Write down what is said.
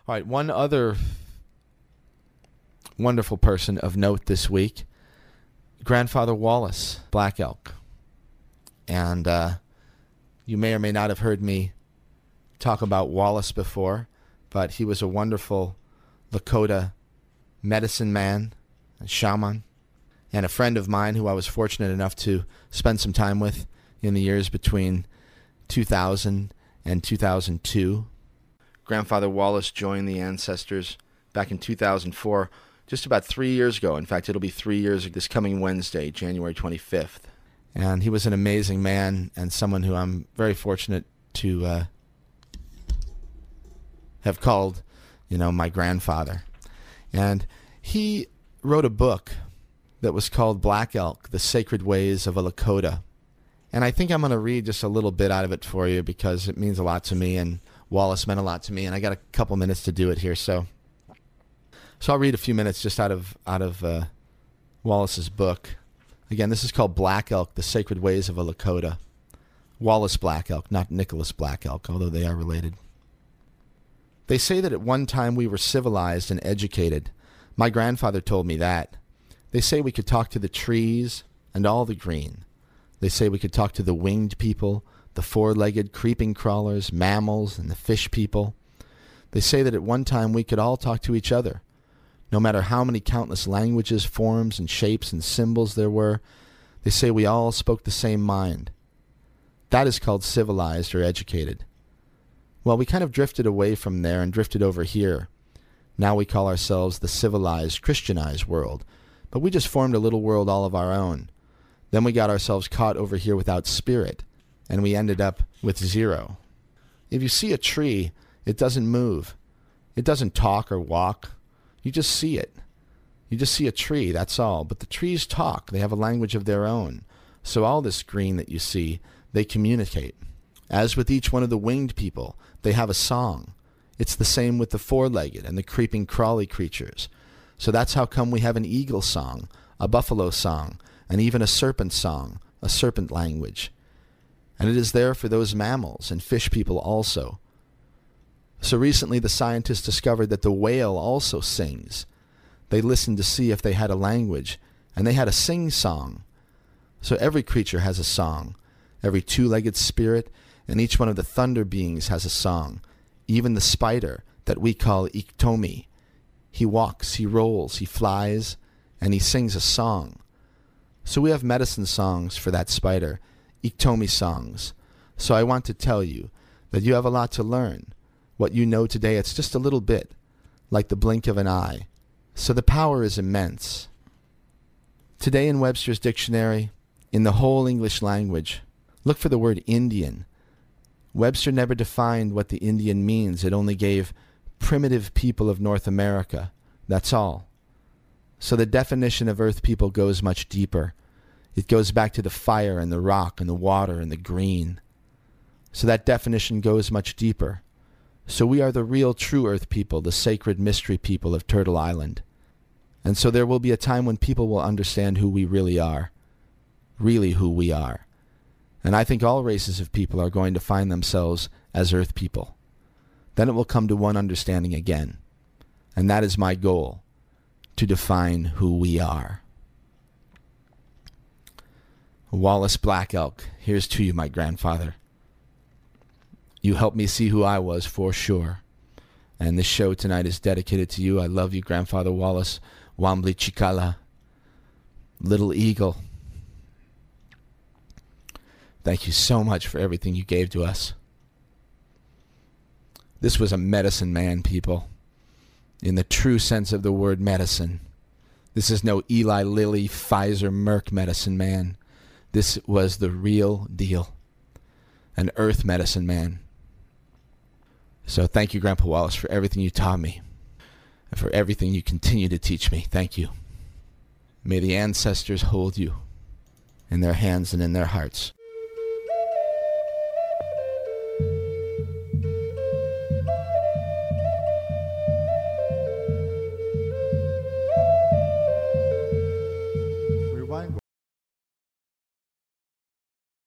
All right, one other wonderful person of note this week, Grandfather Wallace, Black Elk. And you may or may not have heard me talk about Wallace before, but he was a wonderful Lakota medicine man, a shaman, and a friend of mine who I was fortunate enough to spend some time with in the years between 2000 and 2002. Grandfather Wallace joined the ancestors back in 2004, just about 3 years ago. In fact, it'll be 3 years this coming Wednesday, January 25th. And he was an amazing man and someone who I'm very fortunate to have called, my grandfather. And he wrote a book that was called Black Elk, The Sacred Ways of a Lakota. And I think I'm going to read just a little bit out of it for you because it means a lot to me, and Wallace meant a lot to me, and I got a couple minutes to do it here. So I'll read a few minutes just out of Wallace's book. Again, this is called Black Elk, The Sacred Ways of a Lakota. Wallace Black Elk, not Nicholas Black Elk, although they are related. They say that at one time we were civilized and educated. My grandfather told me that. They say we could talk to the trees and all the green. They say we could talk to the winged people, the four-legged creeping crawlers, mammals, and the fish people. They say that at one time we could all talk to each other. No matter how many countless languages, forms, and shapes and symbols there were, they say we all spoke the same mind. That is called civilized or educated. Well, we kind of drifted away from there and drifted over here. Now we call ourselves the civilized, Christianized world, but we just formed a little world all of our own. Then we got ourselves caught over here without spirit, and we ended up with zero. If you see a tree, it doesn't move. It doesn't talk or walk. You just see it. You just see a tree, that's all. But the trees talk. They have a language of their own. So all this green that you see, they communicate. As with each one of the winged people, they have a song. It's the same with the four-legged and the creeping crawly creatures. So that's how come we have an eagle song, a buffalo song, and even a serpent song, a serpent language. And it is there for those mammals and fish people also. So recently the scientists discovered that the whale also sings. They listened to see if they had a language, and they had a sing-song. So every creature has a song. Every two-legged spirit and each one of the thunder beings has a song. Even the spider that we call Iktomi. He walks, he rolls, he flies, and he sings a song. So we have medicine songs for that spider, Iktomi songs. So I want to tell you that you have a lot to learn. What you know today, it's just a little bit, like the blink of an eye. So the power is immense. Today in Webster's dictionary, in the whole English language, look for the word Indian. Webster never defined what the Indian means. It only gave primitive people of North America. That's all. So the definition of Earth people goes much deeper. It goes back to the fire and the rock and the water and the green. So that definition goes much deeper. So we are the real true Earth people, the sacred mystery people of Turtle Island. And so there will be a time when people will understand who we really are. Really who we are. And I think all races of people are going to find themselves as Earth people. Then it will come to one understanding again. And that is my goal, to define who we are. Wallace Black Elk, here's to you, my grandfather. You helped me see who I was, for sure. And this show tonight is dedicated to you. I love you, Grandfather Wallace. Wanbli Cikala. Little Eagle. Thank you so much for everything you gave to us. This was a medicine man, people. In the true sense of the word medicine. This is no Eli Lilly, Pfizer, Merck medicine man. This was the real deal. An earth medicine man. So thank you, Grandpa Wallace, for everything you taught me. And for everything you continue to teach me. Thank you. May the ancestors hold you in their hands and in their hearts.